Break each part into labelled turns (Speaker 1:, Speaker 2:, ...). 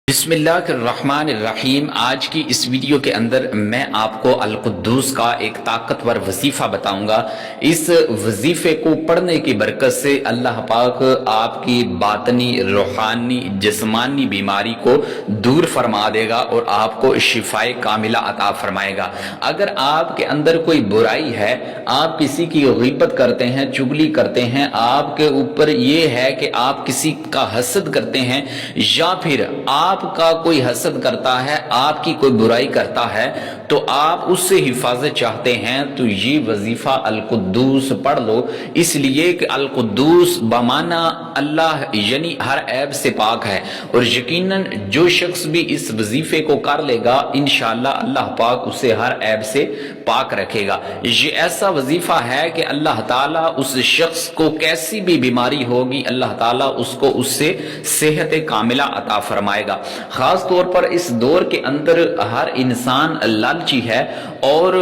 Speaker 1: बिस्मिल्लाहिर्रहमानिर्रहीम। आज की इस वीडियो के अंदर मैं आपको अल-कुद्दूस का एक ताकतवर वजीफ़ा बताऊंगा। इस वजीफ़े को पढ़ने की बरकत से अल्लाह पाक आपकी बातनी, रूहानी, जिस्मानी बीमारी को दूर फरमा देगा और आपको शिफाए कामिला अता फरमाएगा। अगर आपके अंदर कोई बुराई है, आप किसी की ग़ीबत करते हैं, चुगली करते हैं, आपके ऊपर ये है कि आप किसी का हसद करते हैं या फिर आपका कोई हसद करता है, आपकी कोई बुराई करता है, तो आप उससे हिफाजत चाहते हैं तो ये वजीफा अल-कुद्दूस पढ़ लो। इसलिए कि अल-कुद्दूस बमाना अल्लाह यानी हर ऐब से पाक है और यकीनन जो शख्स भी इस वजीफे को कर लेगा इंशाअल्लाह अल्लाह पाक उसे हर ऐब से पाक रखेगा। ये ऐसा वजीफा है कि अल्लाह ताला उस शख्स को कैसी भी बीमारी होगी अल्लाह ताला उसको उससे सेहत कामिला अता फरमाएगा। खास तौर पर इस दौर के अंदर हर इंसान लालची है और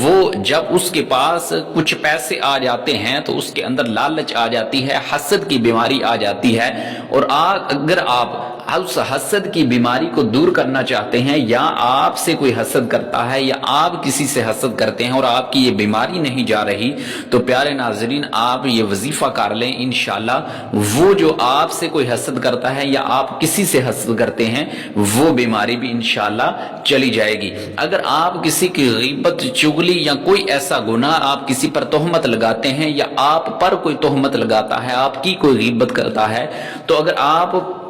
Speaker 1: वो जब उसके पास कुछ पैसे आ जाते हैं तो उसके अंदर लालच आ जाती है, हसद की बीमारी आ जाती है। और अगर आप उस हसद की बीमारी को दूर करना चाहते हैं या आपसे कोई हसद करता है या आप किसी से हसद करते हैं और आपकी ये बीमारी नहीं जा रही, तो प्यारे नाजरीन आप ये वजीफा कर लें। इंशाल्लाह वो जो आपसे कोई हसद करता है या आप किसी से हसद करते हैं वो बीमारी भी इंशाल्लाह चली जाएगी। अगर आप किसी की ग़ीबत, चुगली या कोई ऐसा गुनाह आप किसी पर तोहमत लगाते हैं या आप पर कोई तोहमत लगाता है, आपकी कोई ग़ीबत करता है, तो अगर आप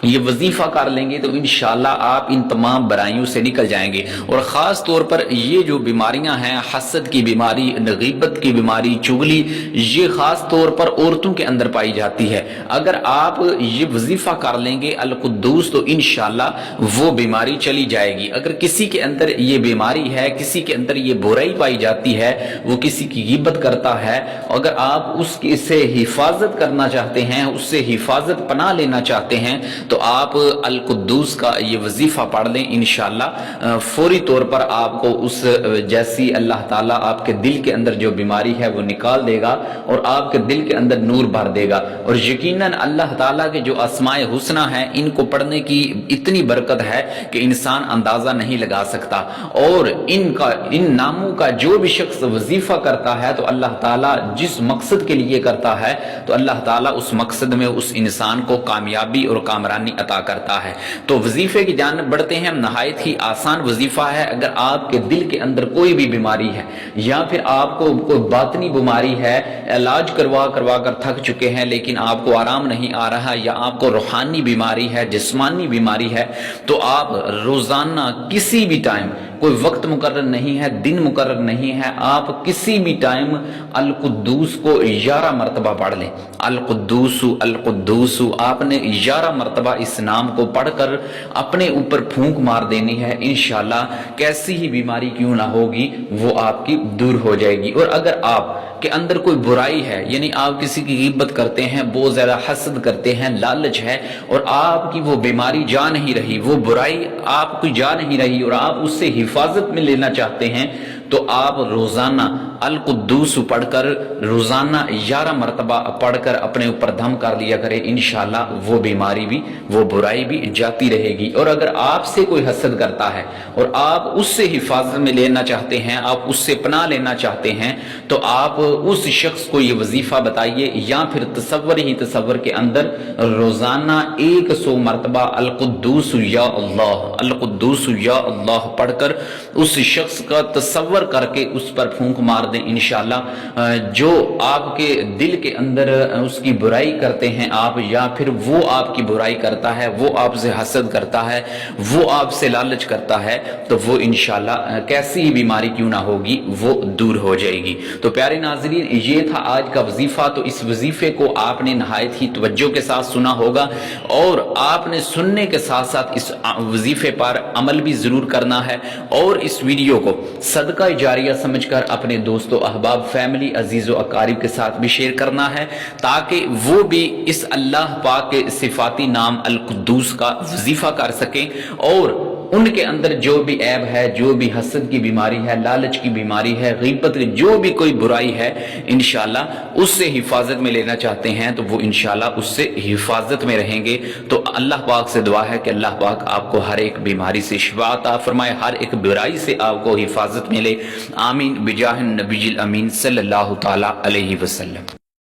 Speaker 1: ये वजीफा कर लेंगे तो इंशाल्लाह आप इन तमाम बुराइयों से निकल जाएंगे। और ख़ास तौर पर ये जो बीमारियां हैं, हसद की बीमारी, ग़ीबत की बीमारी, चुगली, ये ख़ास तौर पर औरतों के अंदर पाई जाती है। अगर आप ये वजीफा कर लेंगे अल-कुद्दूस तो इंशाल्लाह वो बीमारी चली जाएगी। अगर किसी के अंदर ये बीमारी है, किसी के अंदर ये बुराई पाई जाती है, वो किसी की ग़ीबत करता है, अगर आप उससे हिफाजत करना चाहते हैं, उससे हिफाजत पनाह लेना चाहते हैं तो आप अल-कुद्दूस का ये वजीफा पढ़ लें। इंशाल्लाह फौरी तौर पर आपको उस जैसी अल्लाह ताला आपके दिल के अंदर जो बीमारी है वो निकाल देगा और आपके दिल के अंदर नूर भर देगा। और यकीनन अल्लाह ताला के जो अस्माए हुस्ना है इनको पढ़ने की इतनी बरकत है कि इंसान अंदाजा नहीं लगा सकता। और इन नामों का जो भी शख्स वजीफा करता है तो अल्लाह ताला जिस मकसद के लिए करता है तो अल्लाह ताला उस मकसद में उस इंसान को कामयाबी और कामरानी अता करता है। तो वजीफे की जानिब बढ़ते हैं। नहायत ही आसान वजीफा है। अगर आपके दिल के अंदर कोई भी बीमारी है या फिर आपको कोई बातनी बीमारी है, इलाज करवा कर थक चुके हैं लेकिन आपको आराम नहीं आ रहा, या आपको रूहानी बीमारी है, जिस्मानी बीमारी है, तो आप रोजाना किसी भी टाइम, कोई वक्त मुकर्रर नहीं है, दिन मुकर्रर नहीं है, आप किसी भी टाइम अल-कुद्दूस को 11 मरतबा पढ़ लें। अल-कुद्दूसु अल-कुद्दूसु आपने 11 मरतबा इस नाम को पढ़कर अपने ऊपर फूंक मार देनी है। इंशाल्लाह कैसी ही बीमारी क्यों ना होगी वो आपकी दूर हो जाएगी। और अगर आप के अंदर कोई बुराई है, यानी आप किसी की ग़ीबत करते हैं, बहुत ज्यादा हसद करते हैं, लालच है और आपकी वो बीमारी जा नहीं रही, वो बुराई आपकी जा नहीं रही और आप उससे हिफाजत में लेना चाहते हैं, तो आप रोजाना अल-कुद्दूस पढ़कर रोजाना 11 मरतबा पढ़कर अपने ऊपर दम कर लिया करें। इंशाल्लाह वो बीमारी भी, वो बुराई भी जाती रहेगी। और अगर आपसे कोई हसद करता है और आप उससे हिफाजत में लेना चाहते हैं, आप उससे पनाह लेना चाहते हैं, तो आप उस शख्स को ये वजीफा बताइए या फिर तसव्वुर के अंदर रोजाना 100 मरतबा अल-कुद्दूस या अल्लाह, अल-कुद्दूस या अल्लाह पढ़कर उस शख्स का तसव्वुर करके उस पर फूंक मार दें। इंशाल्लाह जो आपके दिल के अंदर उसकी बुराई करते हैं आप, या फिर वो आपकी बुराई करता है, वो आपसे हसद करता है, वो आपसे लालच करता है, तो वो इंशाल्लाह कैसी ही बीमारी क्यों ना होगी वो दूर हो जाएगी। तो प्यारे नाज़रीन ये था आज का वजीफा। तो इस वजीफे को आपने नहायत ही तवज्जो के साथ सुना होगा और आपने सुनने के साथ साथ इस वजीफे पर अमल भी जरूर करना है और इस वीडियो को सदका जारिया समझकर अपने दोस्तों, अहबाब, फैमिली, अजीज़ो अकारिब के साथ भी शेयर करना है ताकि वो भी इस अल्लाह पाक के सिफाती नाम अल-कुद्दूस का वजीफा कर सकें और ان کے اندر جو بھی عیب ہے، جو بھی حسد کی بیماری ہے، لالچ کی بیماری ہے، غیبت کی جو بھی کوئی برائی ہے، انشاءاللہ اس سے حفاظت میں لینا چاہتے ہیں تو وہ انشاءاللہ اس سے حفاظت میں رہیں گے۔ تو اللہ پاک سے دعا ہے کہ اللہ پاک آپ کو ہر ایک بیماری سے شفا عطا فرمائے، ہر ایک برائی سے آپ کو حفاظت ملے، آمین بجاہ النبی الامین صلی اللہ تعالی علیہ وسلم۔